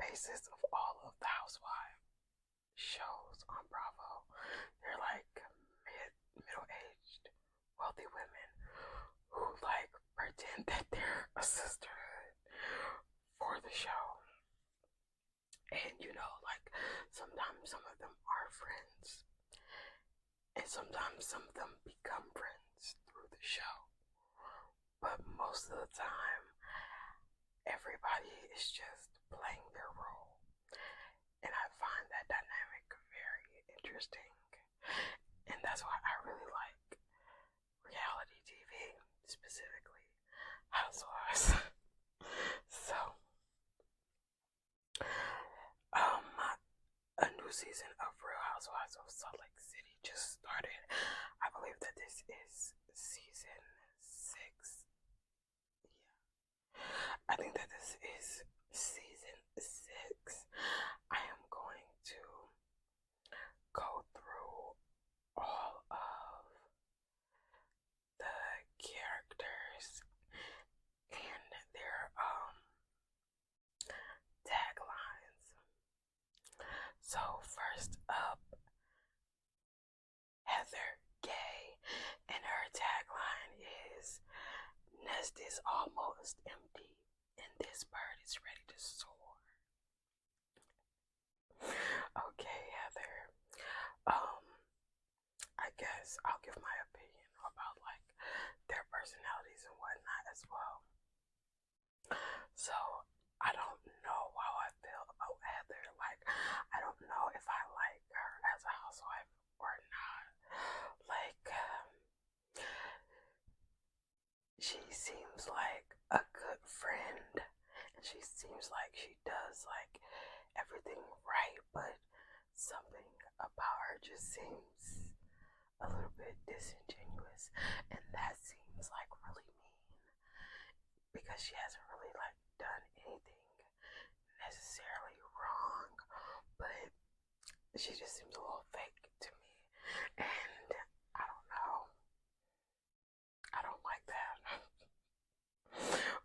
basis of all of the Housewives shows on Bravo. They're like middle-aged, wealthy women who like pretend that they're a sisterhood for the show. And you know, like sometimes some of them are friends, and sometimes some of them become friends through the show. But most of the time, everybody is just playing their role. And I find that dynamic very interesting. And that's why I really like reality TV, specifically Housewives. So, a new season of Real Housewives of Salt Lake City just started. I believe that this is season 6. I think that this is season 6. I am going to go through all of the characters and their taglines. So first up, Heather Gay, and her tagline is "Nest is almost empty, and this bird is ready to soar." Okay, Heather. I guess I'll give my opinion about like their personalities and whatnot as well. So I don't know how I feel about Heather. Like I don't know if I like her as a housewife or not. Like she seems like a good friend, and she seems like she does like everything right, but something about her just seems a little bit disingenuous, and that seems like really mean because she hasn't really like done anything necessarily wrong, but she just seems a little fake to me, and I don't know. I don't like that.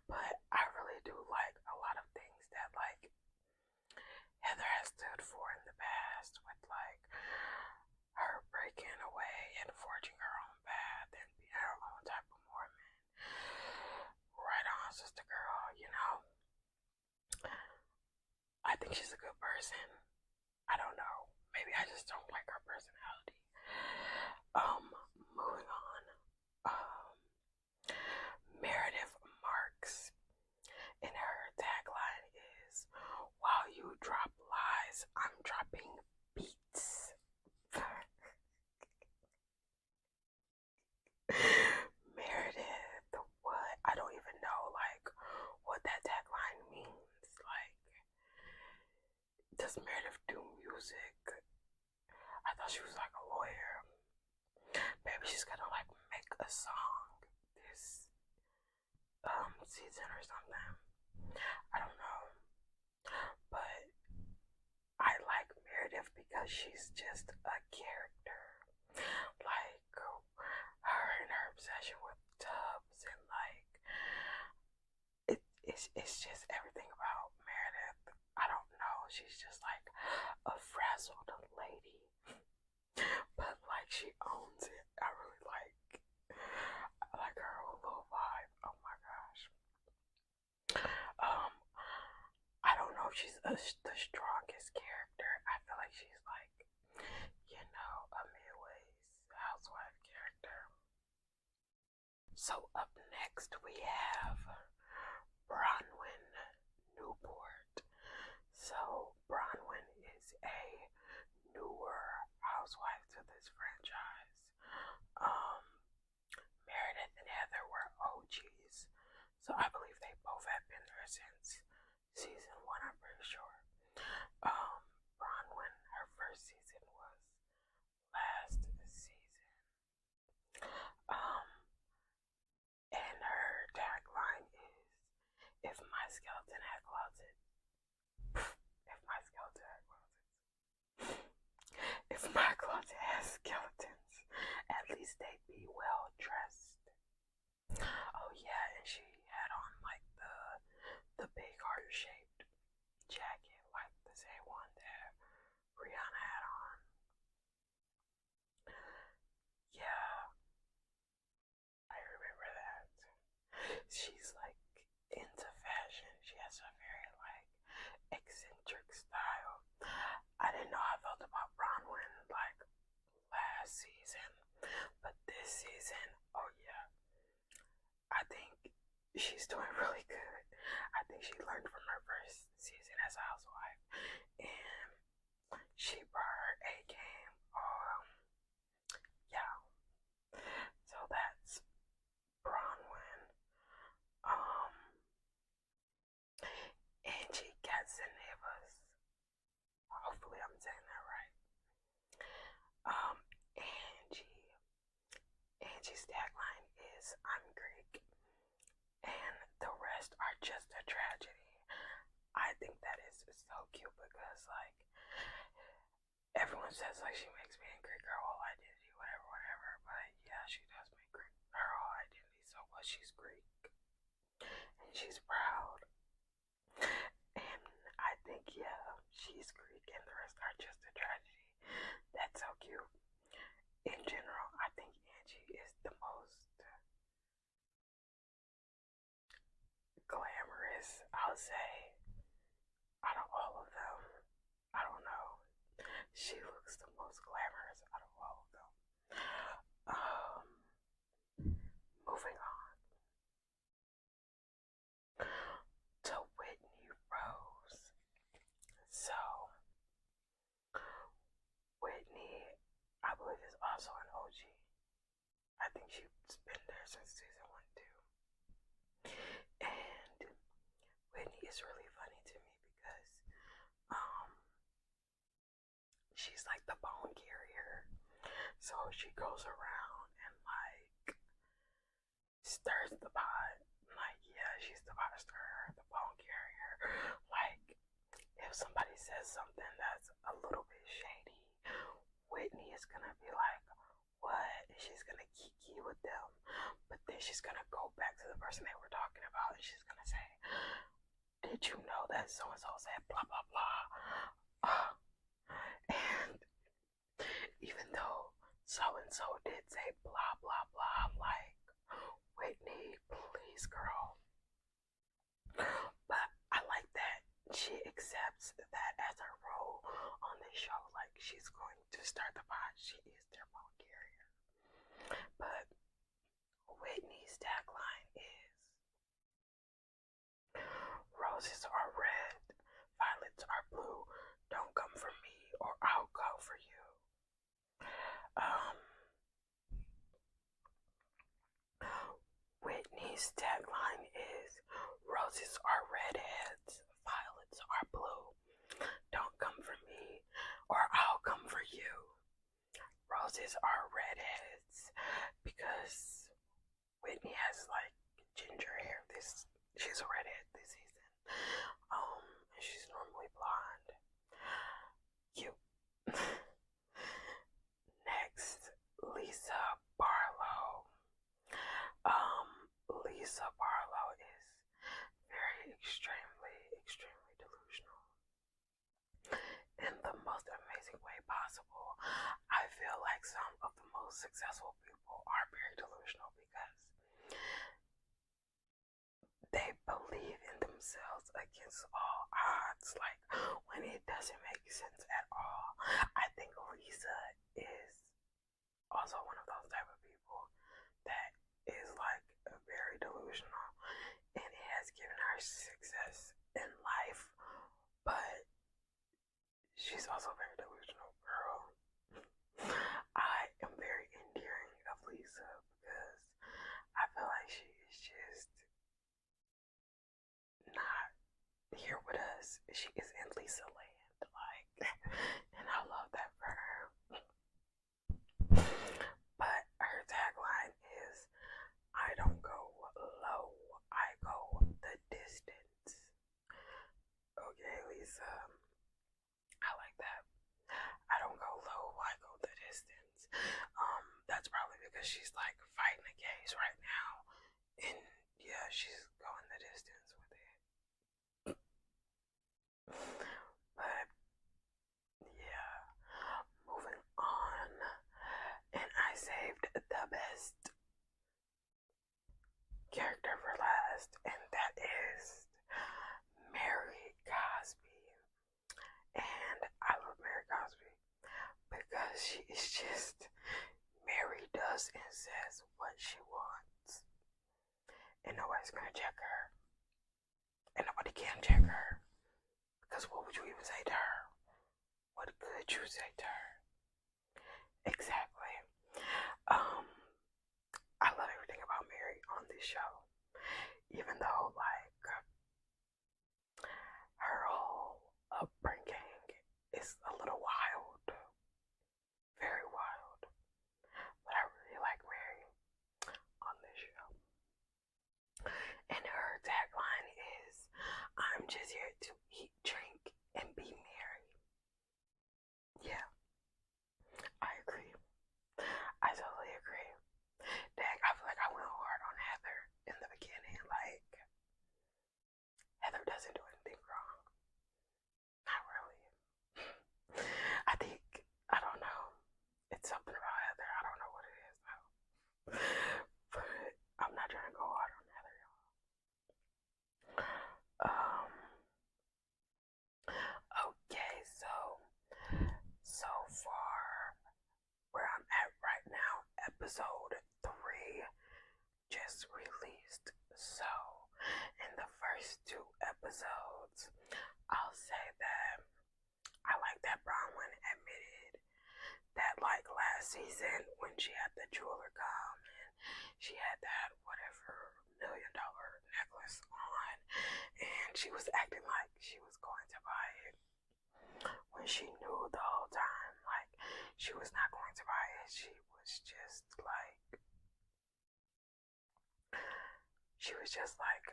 But I really do like a lot of things that like Heather has stood for in the past, with like her breaking away and forging her own path and being her own type of woman. Right on, sister girl, you know. I think she's a good person. I don't know. Maybe I just don't like her personality. Moving on. Meredith Marks, and her tagline is "While you drop lies, I'm dropping beats." Meredith, what? I don't even know like what that tagline means. Like, does Meredith do music? I thought she was like a lawyer. Maybe she's gonna like make a song this season or something. I don't know. But I like Meredith because she's just a character. Like her and her obsession with tubs, and like it's just everything about Meredith. I don't know. She's just like a frazzled lady. But like she owns it. I like her whole little vibe. Oh my gosh. I don't know if she's the strongest character. I feel like she's like, you know, a midways housewife character. So up next we have Bronwyn Newport. So Bronwyn is a newer housewife to this franchise. Meredith and Heather were OGs, so I believe they both have been there since season 1, I'm pretty sure. Bronwyn, her first season was last season. And her tagline is, "If my skeleton had closet, if my skeleton had closet, if my closet has skeletons, at least they'd be well dressed." Oh yeah, and she had on she's doing really good. I think she learned from her first season as a housewife, and she brought her A game. Yeah. So that's Bronwyn. Um, Angie Katzenevas. Hopefully, I'm saying that right. Um, Angie. Angie's tagline is "I'm Greek," and the rest are just a tragedy. I think that is so cute because like everyone says like she makes me and Greek her whole identity, whatever, whatever. But yeah, she does make Greek her whole identity. So what? She's Greek and she's proud. And I think yeah, she's Greek and the rest are just a tragedy. That's so cute. In general, I think Angie is the most glamorous, I'll say, out of all of them. I don't know. She looks the most glamorous out of all of them. Um, Moving on to Whitney Rose. So, Whitney, I believe, is also an OG. I think she's been there since season one, too. And Whitney is really funny to me because um, she's like the bone carrier. So she goes around and like stirs the pot. Like, yeah, she's the pot stirrer, the bone carrier. Like, if somebody says something that's a little bit shady, Whitney is gonna be like, what? And she's gonna kiki with them. But then she's gonna go back to the person they were talking about and she's gonna say, did you know that so and so said blah blah blah? And even though so and so did say blah blah blah, I'm like, Whitney, please, girl. But I like that she accepts that as her role on this show. Like, she's going to start the pot. She is their ball carrier. But Whitney's tagline is roses are red, violets are blue. Don't come for me or I'll go for you. Whitney's tagline is roses are redheads, violets are blue. Don't come for me or I'll come for you. Roses are redheads because Whitney has like ginger hair. She's a redhead this season. And she's normally blonde. Cute. Next, Lisa Barlow. Lisa Barlow is very extremely delusional in the most amazing way possible. I feel like some of the most successful people are very delusional because they believe in themselves against all odds, like when it doesn't make sense at all. I think Lisa is also one of those type of people that is like very delusional and it has given her success in life, but she's also very delusional, girl. I am very endearing of Lisa because I feel like she is just not here with us. She is in Lisa land, like, and I love that for her. But her tagline is, I don't go low, I go the distance. Okay, Lisa, I like that. I don't go low, I go the distance. That's probably because she's like fighting a case right now, and yeah, she's going the distance with it. But yeah, moving on, and I saved the best character for last, and that is Mary Cosby. And I love Mary Cosby because she is just Mary does and says what she wants. and nobody's gonna check her, and nobody can check her. Because what would you even say to her? What could you say to her? Exactly. I love everything about Mary on this show. Even though, like, her whole upbringing is a little wild. Very wild. But I really like Mary on this show. And her tagline is, I'm just here to eat, drink, and be merry. Yeah, I agree. I totally agree. Dang, I feel like I went hard on Heather in the beginning. Like, Heather doesn't do anything wrong. Not really. I think, I don't know. It's something about Heather. I don't know what it is though. But I'm not trying to go hard on Heather, y'all. Okay, so far where I'm at right now, episode 3 just released. So in the first 2 episodes, I'll say that I like that Bronwyn admitted that, like, last season when she had the jeweler come and she had that whatever $1 million necklace on, and she was acting like she was going to buy it when she knew the whole time, like, she was not going to buy it. She was just like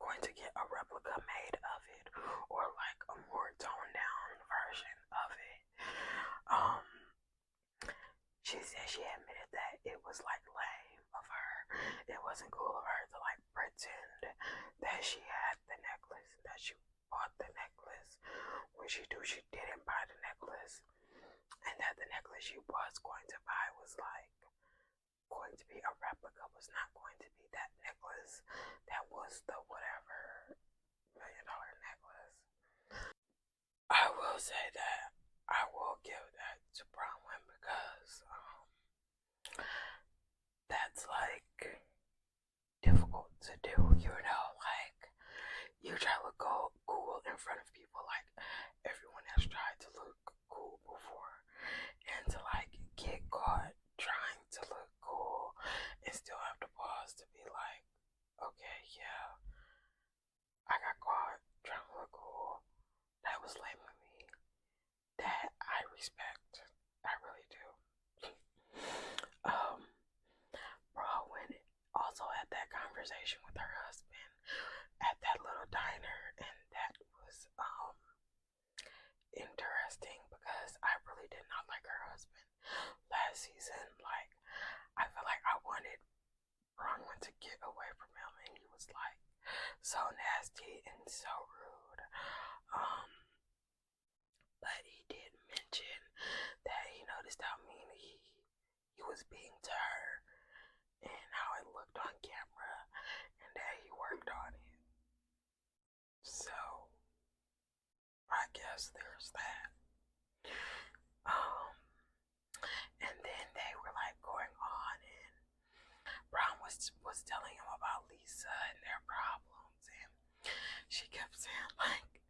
going to get a replica made of it, or like a more toned down version of it. She said she admitted that it was like lame of her. It wasn't cool of her to like pretend that she had the necklace, that she bought the necklace when she didn't buy the necklace, and that the necklace she was going to buy was like going to be a replica, was not going to be that necklace that was the whatever $1 million necklace. I will say that I will give that to Bronwyn because that's like difficult to do, you know, like you try to look cool in front of people, like everyone has tried to look cool before, and to like get caught trying to look cool and still have to pause to be like, okay, yeah, I got caught trying to look cool. That was lame of me. That I respect. I really do. Bronwyn also had that conversation with her husband at that little diner, and that was interesting because I really did not like her husband last season. Like, I feel like I wanted Bronwyn to get away from him, and he was like so nasty and so rude. But he did mention that he noticed how mean he was being to her and how it looked on camera, and that he worked on it. So I guess there's that. And then they were like going on, and Brown was telling him about Lisa and their problems, and she kept saying like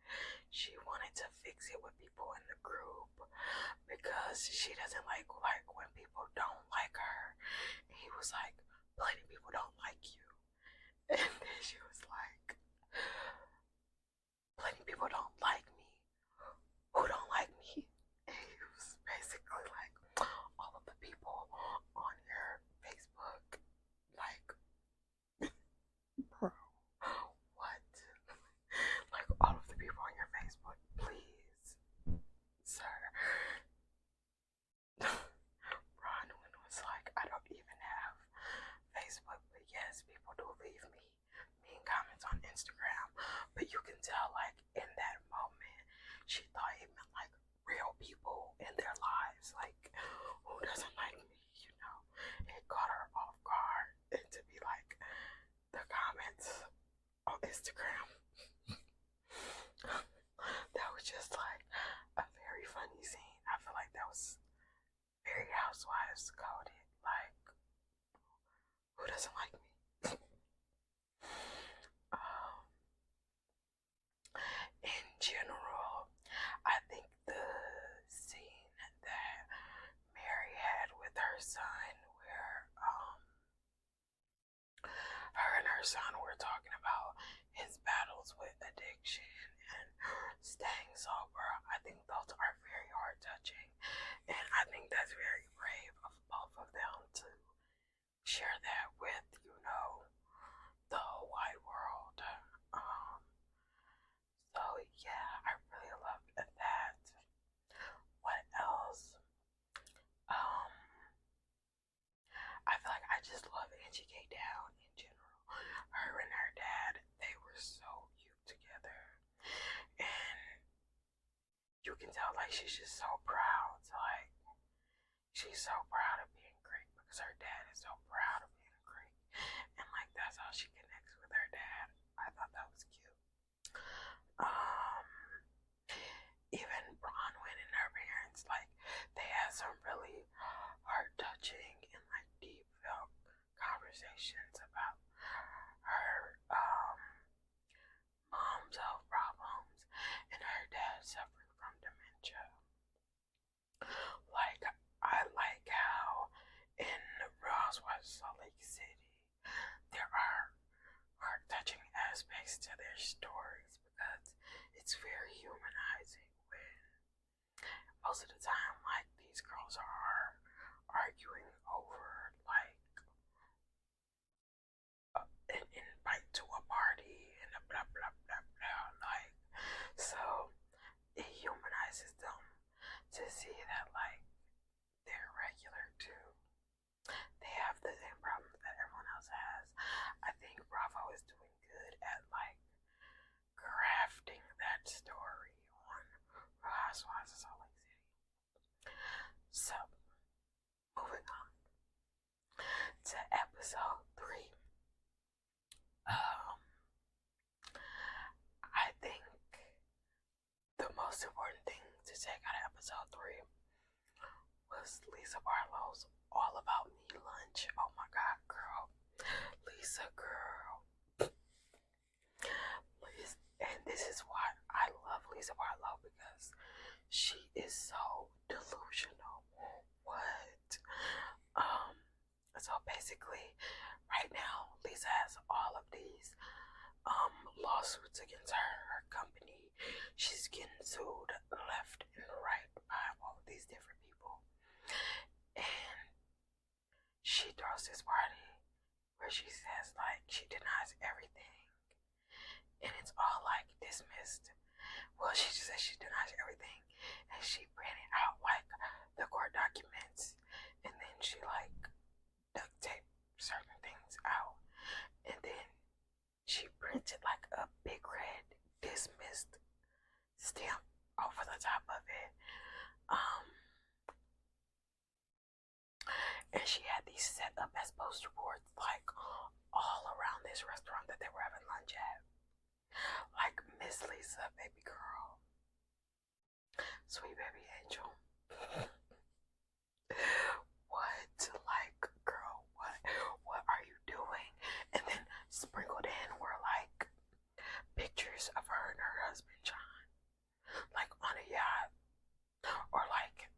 she wanted to fix it with people in the group because she doesn't like when people don't like her. And he was like, plenty of people don't like you. And then she was like, plenty of people don't like me. Who don't like me? And he was basically like, all of the people on your Facebook, like, bro, what? Like, all of the people on your Facebook, please, sir. Bronwyn was like, I don't even have Facebook, but yes, people do leave me mean comments on Instagram. But you can tell, like, in that moment, she thought it meant like real people in their lives. Like, who doesn't like me, you know? It caught her off guard. And to be like, the comments on Instagram, that was just like a very funny scene. I feel like that was very Housewives coded. Like, who doesn't like me? Angie K down in general. Her and her dad, they were so cute together. And you can tell like she's just so proud. Like she's so proud of being Greek because her dad is so proud of being Greek. And like that's how she connects with her dad. I thought that was cute. Um Even Bronwyn and her parents, like they had some really heart touching and like deep felt conversations about her mom's health problems and her dad suffering from dementia. Like I like how in Real Housewives of Salt Lake City there are heart touching aspects to their stories because it's very humanizing when most of the time like these girls are arguing over like an invite to a party and a blah blah blah blah like so it humanizes them to see that like they're regular too. They have the same problems that everyone else has. I think Bravo is doing good at like crafting that story on Real Housewives of Salt Lake City. So, moving on to episode 3. I think the most important thing to take out of episode 3 was Lisa Barlow's All About Me lunch. Oh my god, girl. Lisa, girl. And this is why I love Lisa Barlow because she is so delusional. What? So basically, right now, Lisa has all of these lawsuits against her company. She's getting sued left and right by all of these different people. And she throws this party where she says like she denies everything. And it's all like dismissed. Well, she just says she denies everything. And she printed out like the court documents. And then she like duct tape certain things out. And then she printed like a big red dismissed stamp over the top of it. And she had these set up as poster boards like all around this restaurant that they were having lunch at. Like Miss Lisa, baby girl. Sweet baby angel. What? Like, girl, what are you doing? And then sprinkled in were like pictures of her and her husband John. Like on a yacht. Or like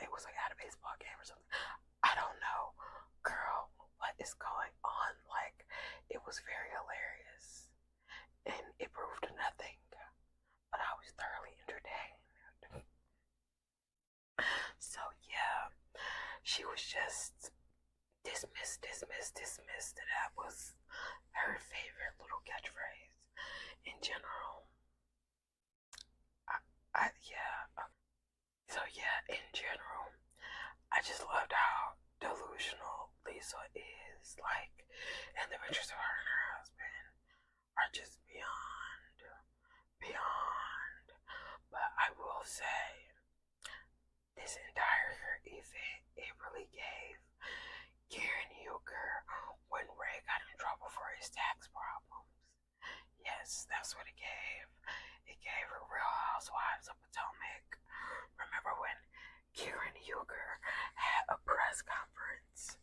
it was like at a baseball game or something. I don't know. Girl, what is going on? Like, it was very hilarious. And it proved nothing. But I was thoroughly entertained. So yeah, she was just dismissed. And that was her favorite little catchphrase in general. So yeah, in general, I just loved how delusional Lisa is. Like, and the pictures of her and her husband are just beyond. But I will say, this entire event, it really gave Karen Huger when Ray got in trouble for his tax problems. Yes, that's what it gave. It gave her Real Housewives of Potomac. Remember when Karen Huger had a press conference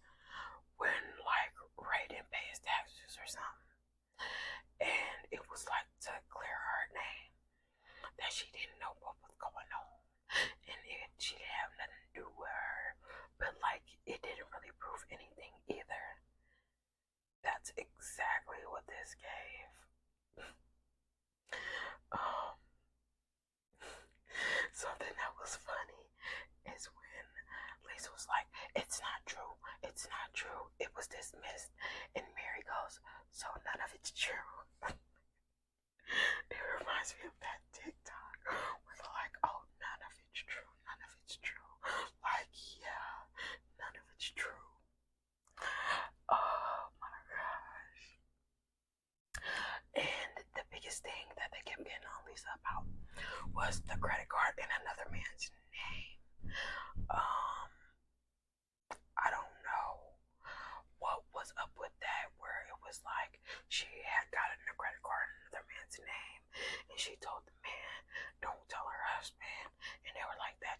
when like Ray didn't pay his taxes or something, and it was like to clear her name that she didn't know what was going on, and she didn't have nothing to do with her, but like it didn't really prove anything either. That's exactly what this gave. So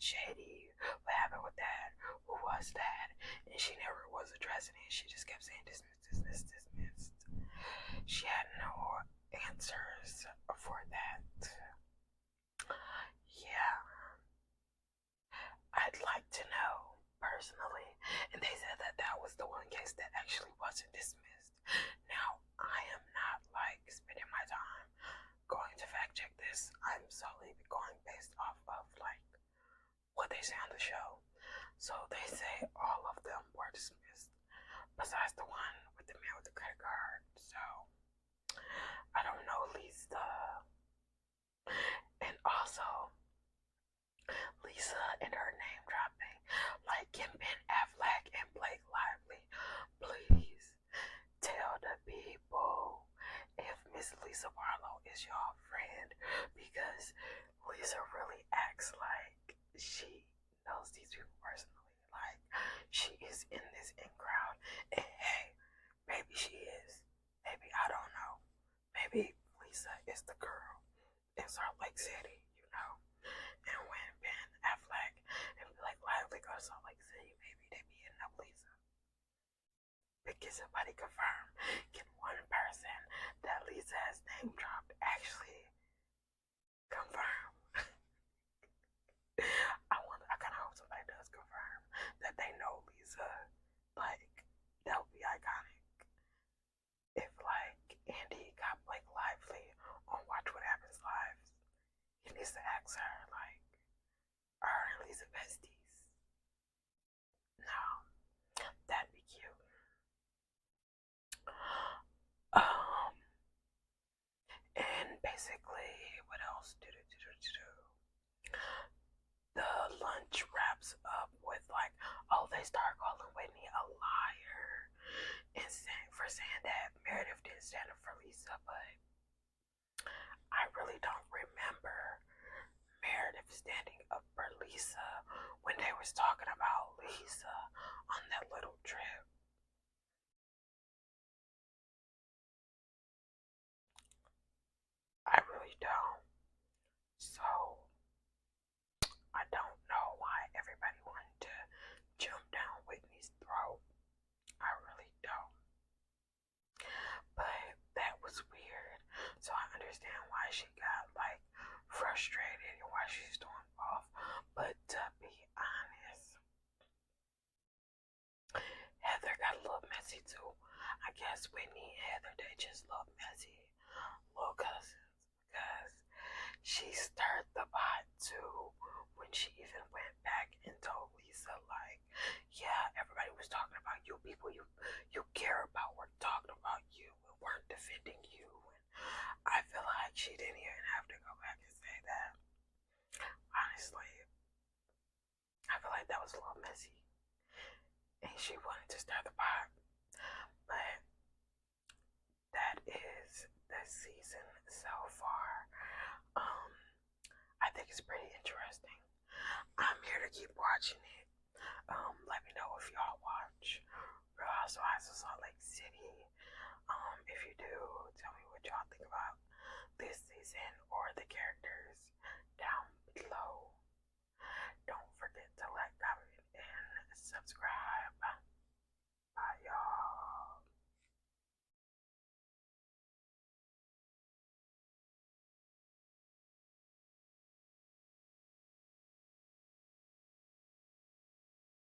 that's shady. What happened with that? Who was that? And she never was addressing it. She just kept saying dismissed, dismissed, dismissed. She had no answers for that. Yeah, I'd like to know personally. And they said that that was the one case that actually wasn't dismissed. Now, I am not like spending my time going to fact check this. I'm solely going based off of like what they say on the show. So they say all of them were dismissed, besides the one with the man with the credit card. So I don't know Lisa. And also Lisa and her name dropping, like Kim Ben Affleck and Blake Lively. Please tell the people if Miss Lisa Barlow is your friend, because Lisa really acts like she knows these people personally. Like she is in this in crowd. And hey, maybe she is. Maybe I don't know. Maybe Lisa is the girl in Salt Lake City, you know. And when Ben Affleck and Blake Lively go to Salt Lake City, maybe they be hitting up Lisa. But can somebody confirm? Can one person that Lisa has name dropped actually confirm? I kind of hope somebody does confirm that they know Lisa. Like, that would be iconic. If, like, Andy got Blake Lively on Watch What Happens Live, he needs to ask her, like, are her and Lisa besties? No, that'd be cute. And basically, what else? The lunch wraps up with like, oh, they start calling Whitney a liar and for saying that Meredith didn't stand up for Lisa, but I really don't remember Meredith standing up for Lisa when they was talking about Lisa on that little trip. I really don't. So I don't know why everybody wanted to jump down Whitney's throat. I really don't. But that was weird. So I understand why she got like frustrated and why she's stormed off. But to be honest, Heather got a little messy too. I guess Whitney and Heather, they just love messy little cousins, because she stirred the pot too when she even went back and told Lisa, like, yeah, everybody was talking about you, people you care about were talking about you and weren't defending you. And I feel like she didn't even have to go back and say that. Honestly, I feel like that was a little messy. And she wanted to stir the pot. But that is the season so far. I think it's pretty interesting. I'm here to keep watching it. Let me know if y'all watch Real Housewives of Salt Lake City. If you do, tell me what y'all think about this season.